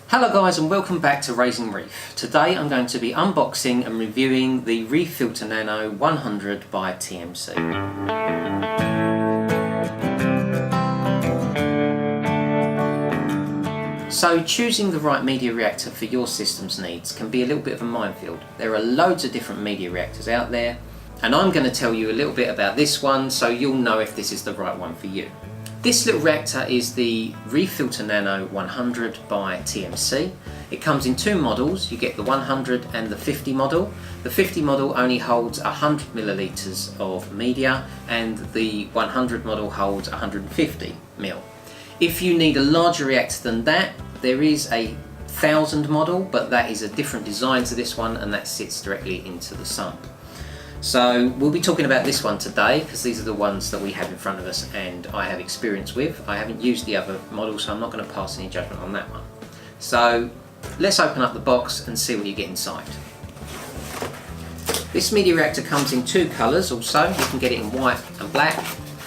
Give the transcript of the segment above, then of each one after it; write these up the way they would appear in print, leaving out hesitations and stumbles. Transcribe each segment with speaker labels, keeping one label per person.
Speaker 1: Hello guys and welcome back to Raising Reef. Today I'm going to be unboxing and reviewing the Reef Filter Nano 100 by TMC. So choosing the right media reactor for your system's needs can be a little bit of a minefield. There are loads of different media reactors out there and I'm going to tell you a little bit about this one so you'll know if this is the right one for you. This little reactor is the Reef Filter Nano 100 by TMC. It comes in two models. You get the 100 and the 50 model. The 50 model only holds 100 milliliters of media and the 100 model holds 150 mil. If you need a larger reactor than that, there is a 1000 model, but that is a different design to this one and that sits directly into the sump. So we'll be talking about this one today because these are the ones that we have in front of us and I have experience with. I haven't used the other model, so I'm not going to pass any judgment on that one. So let's open up the box and see what you get inside. This media reactor comes in two colours also. You can get it in white and black.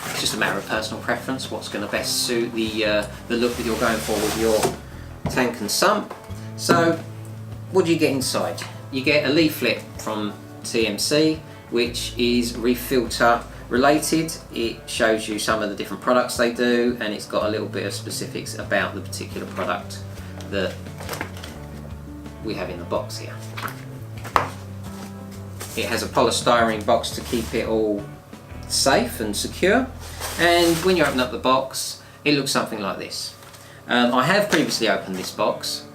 Speaker 1: It's just a matter of personal preference, what's going to best suit the look that you're going for with your tank and sump. So what do you get inside? You get a leaflet from TMC, which is Reef Filter related. It shows you some of the different products they do and it's got a little bit of specifics about the particular product that we have in the box here. It has a polystyrene box to keep it all safe and secure, and when you open up the box it looks something like this. I have previously opened this box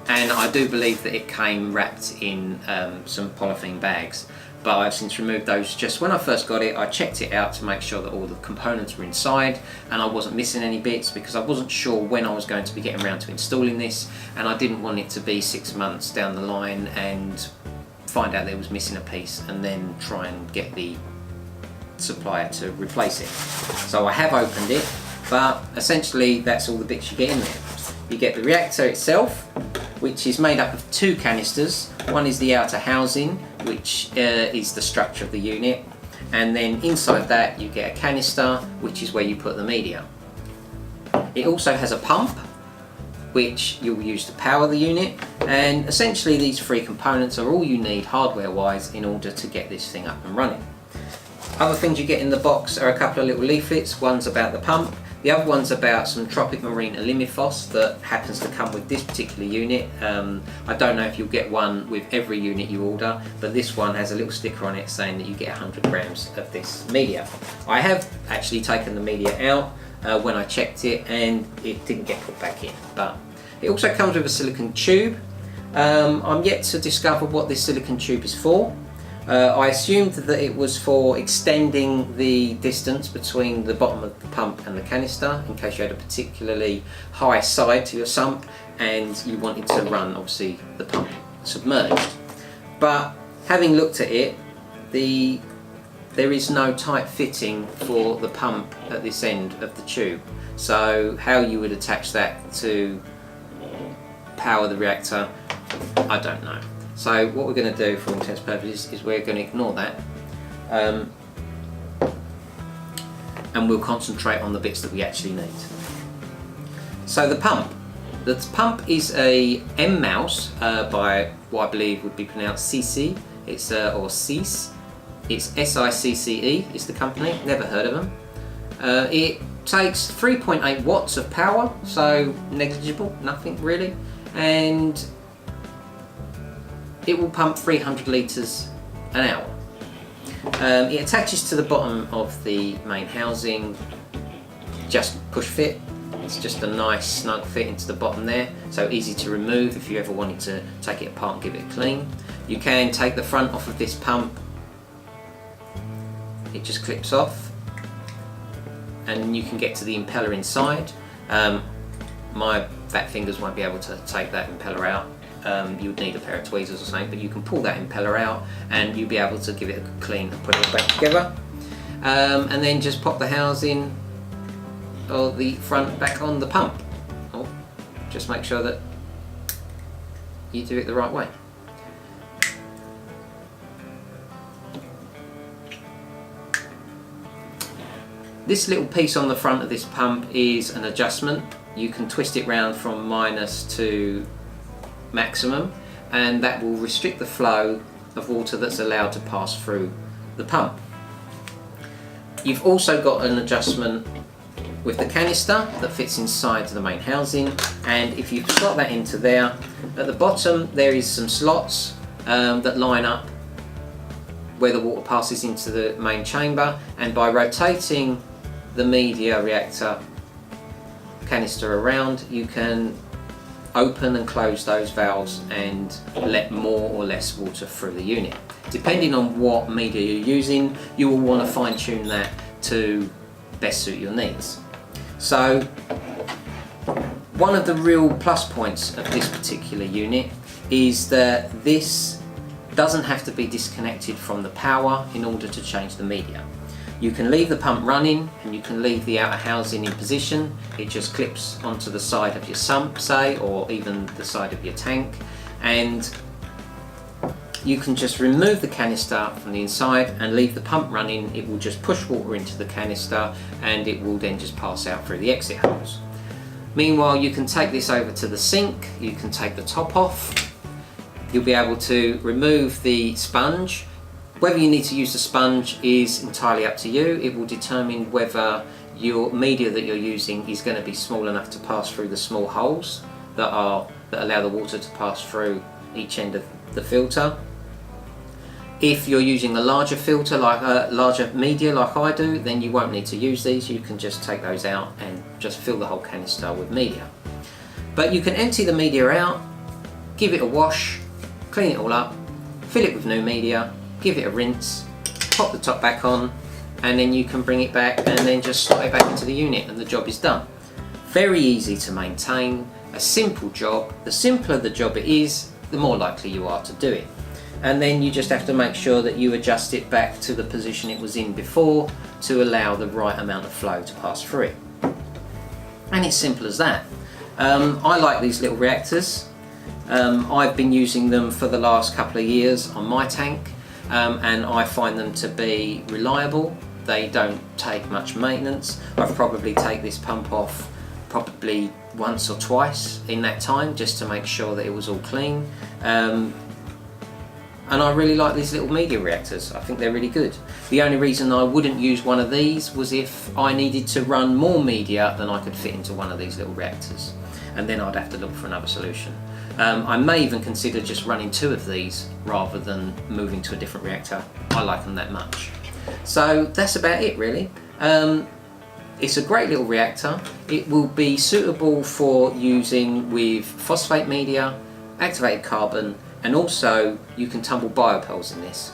Speaker 1: and I do believe that it came wrapped in some polythene bags, but I've since removed those. Just when I first got it, I checked it out to make sure that all the components were inside and I wasn't missing any bits, because I wasn't sure when I was going to be getting around to installing this and I didn't want it to be 6 months down the line and find out that it was missing a piece and then try and get the supplier to replace it. So I have opened it, but essentially that's all the bits you get in there. You get the reactor itself, which is made up of two canisters. One is the outer housing, which is the structure of the unit, and then inside that you get a canister, which is where you put the media. It also has a pump, which you'll use to power the unit, and essentially these three components are all you need hardware wise in order to get this thing up and running. Other things you get in the box are a couple of little leaflets. One's about the pump, the other one's about some tropic marine alumiphos that happens to come with this particular unit. I don't know if you'll get one with every unit you order, but this one has a little sticker on it saying that you get 100 grams of this media. I have actually taken the media out when I checked it and it didn't get put back in, but it also comes with a silicone tube. I'm yet to discover what this silicone tube is for. I assumed that it was for extending the distance between the bottom of the pump and the canister in case you had a particularly high side to your sump and you wanted to run obviously the pump submerged. But having looked at it, there is no tight fitting for the pump at this end of the tube. So how you would attach that to power the reactor, I don't know. So what we're going to do for all intents and purposes is we're going to ignore that and we'll concentrate on the bits that we actually need. So the pump is a M-Mouse by what I believe would be pronounced CC, or CICE. It's SICCE is the company, never heard of them. It takes 3.8 watts of power, so negligible, nothing really, and it will pump 300 litres an hour. It attaches to the bottom of the main housing, just push fit. It's just a nice snug fit into the bottom there, so easy to remove if you ever wanted to take it apart and give it a clean. You can take the front off of this pump, it just clips off and you can get to the impeller inside. My fat fingers won't be able to take that impeller out. You would need a pair of tweezers or something, but you can pull that impeller out and you'll be able to give it a clean and put it all back together. And then just pop the housing or the front back on the pump. Oh, just make sure that you do it the right way. This little piece on the front of this pump is an adjustment you can twist it round from minus to maximum, and that will restrict the flow of water that's allowed to pass through the pump. You've also got an adjustment with the canister that fits inside the main housing, and if you slot that into there, at the bottom there is some slots that line up where the water passes into the main chamber, and by rotating the media reactor canister around, you can open and close those valves and let more or less water through the unit. Depending on what media you're using, you will want to fine tune that to best suit your needs. So one of the real plus points of this particular unit is that this doesn't have to be disconnected from the power in order to change the media. You can leave the pump running and you can leave the outer housing in position. It just clips onto the side of your sump, say, or even the side of your tank, and you can just remove the canister from the inside and leave the pump running. It will just push water into the canister and it will then just pass out through the exit holes. Meanwhile, you can take this over to the sink, you can take the top off, you'll be able to remove the sponge. Whether you need to use the sponge is entirely up to you. It will determine whether your media that you're using is going to be small enough to pass through the small holes that allow the water to pass through each end of the filter. If you're using a larger filter, like a larger media like I do, then you won't need to use these. You can just take those out and just fill the whole canister with media. But you can empty the media out, give it a wash, clean it all up, fill it with new media, give it a rinse, pop the top back on, and then you can bring it back and then just slot it back into the unit and the job is done. Very easy to maintain, a simple job. The simpler the job it is, the more likely you are to do it. And then you just have to make sure that you adjust it back to the position it was in before to allow the right amount of flow to pass through it. And it's simple as that. I like these little reactors. I've been using them for the last couple of years on my tank, and I find them to be reliable. They don't take much maintenance. I've probably taken this pump off probably once or twice in that time just to make sure that it was all clean. And I really like these little media reactors. I think they're really good. The only reason I wouldn't use one of these was if I needed to run more media than I could fit into one of these little reactors, and then I'd have to look for another solution. I may even consider just running two of these rather than moving to a different reactor. I like them that much. So that's about it really. It's a great little reactor. It will be suitable for using with phosphate media, activated carbon, and also you can tumble biopearls in this.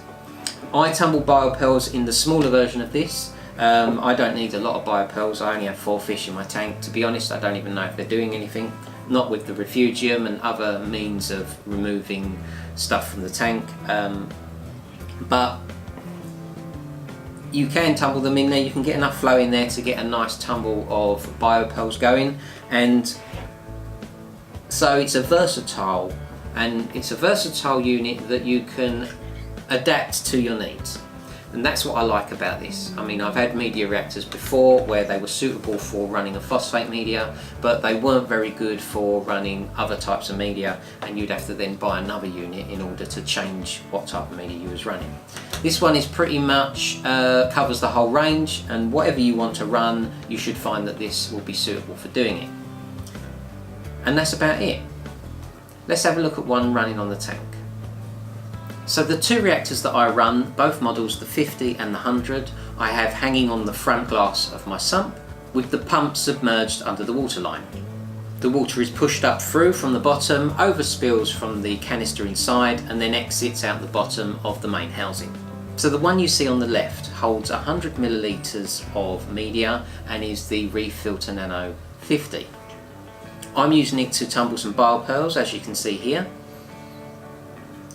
Speaker 1: I tumble biopearls in the smaller version of this. I don't need a lot of biopearls. I only have 4 fish in my tank. To be honest, I don't even know if they're doing anything. Not with the refugium and other means of removing stuff from the tank. But you can tumble them in there. You can get enough flow in there to get a nice tumble of biopearls going. And so it's a versatile unit that you can adapt to your needs, and that's what I like about this. I mean, I've had media reactors before where they were suitable for running a phosphate media, but they weren't very good for running other types of media, and you'd have to then buy another unit in order to change what type of media you was running. This one is pretty much covers the whole range, and whatever you want to run, you should find that this will be suitable for doing it. And that's about it. Let's have a look at one running on the tank. So the 2 reactors that I run, both models, the 50 and the 100, I have hanging on the front glass of my sump with the pump submerged under the water line. The water is pushed up through from the bottom, overspills from the canister inside, and then exits out the bottom of the main housing. So the one you see on the left holds 100 milliliters of media and is the Reef Filter Nano 50. I'm using it to tumble some biopearls, as you can see here.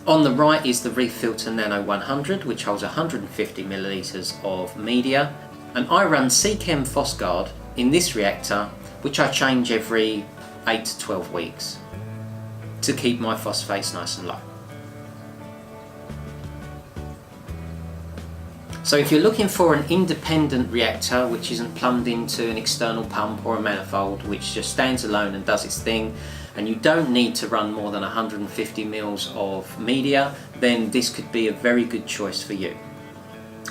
Speaker 1: On the right is the Reef Filter Nano 100, which holds 150 milliliters of media. And I run Seachem Phosguard in this reactor, which I change every 8 to 12 weeks to keep my phosphates nice and low. So if you're looking for an independent reactor which isn't plumbed into an external pump or a manifold, which just stands alone and does its thing, and you don't need to run more than 150 mils of media, then this could be a very good choice for you.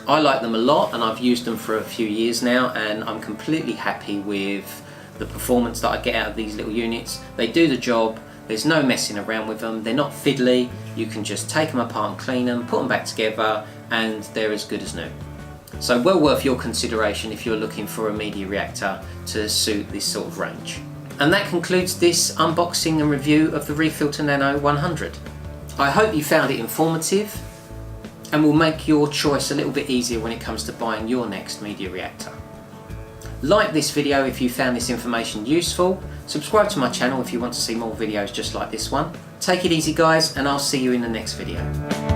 Speaker 1: I like them a lot, and I've used them for a few years now, and I'm completely happy with the performance that I get out of these little units. They do the job, there's no messing around with them, they're not fiddly, you can just take them apart and clean them, put them back together, and they're as good as new. So well worth your consideration if you're looking for a media reactor to suit this sort of range. And that concludes this unboxing and review of the ReefFilter Nano 100. I hope you found it informative and will make your choice a little bit easier when it comes to buying your next media reactor. Like this video if you found this information useful, subscribe to my channel if you want to see more videos just like this one. Take it easy guys, and I'll see you in the next video.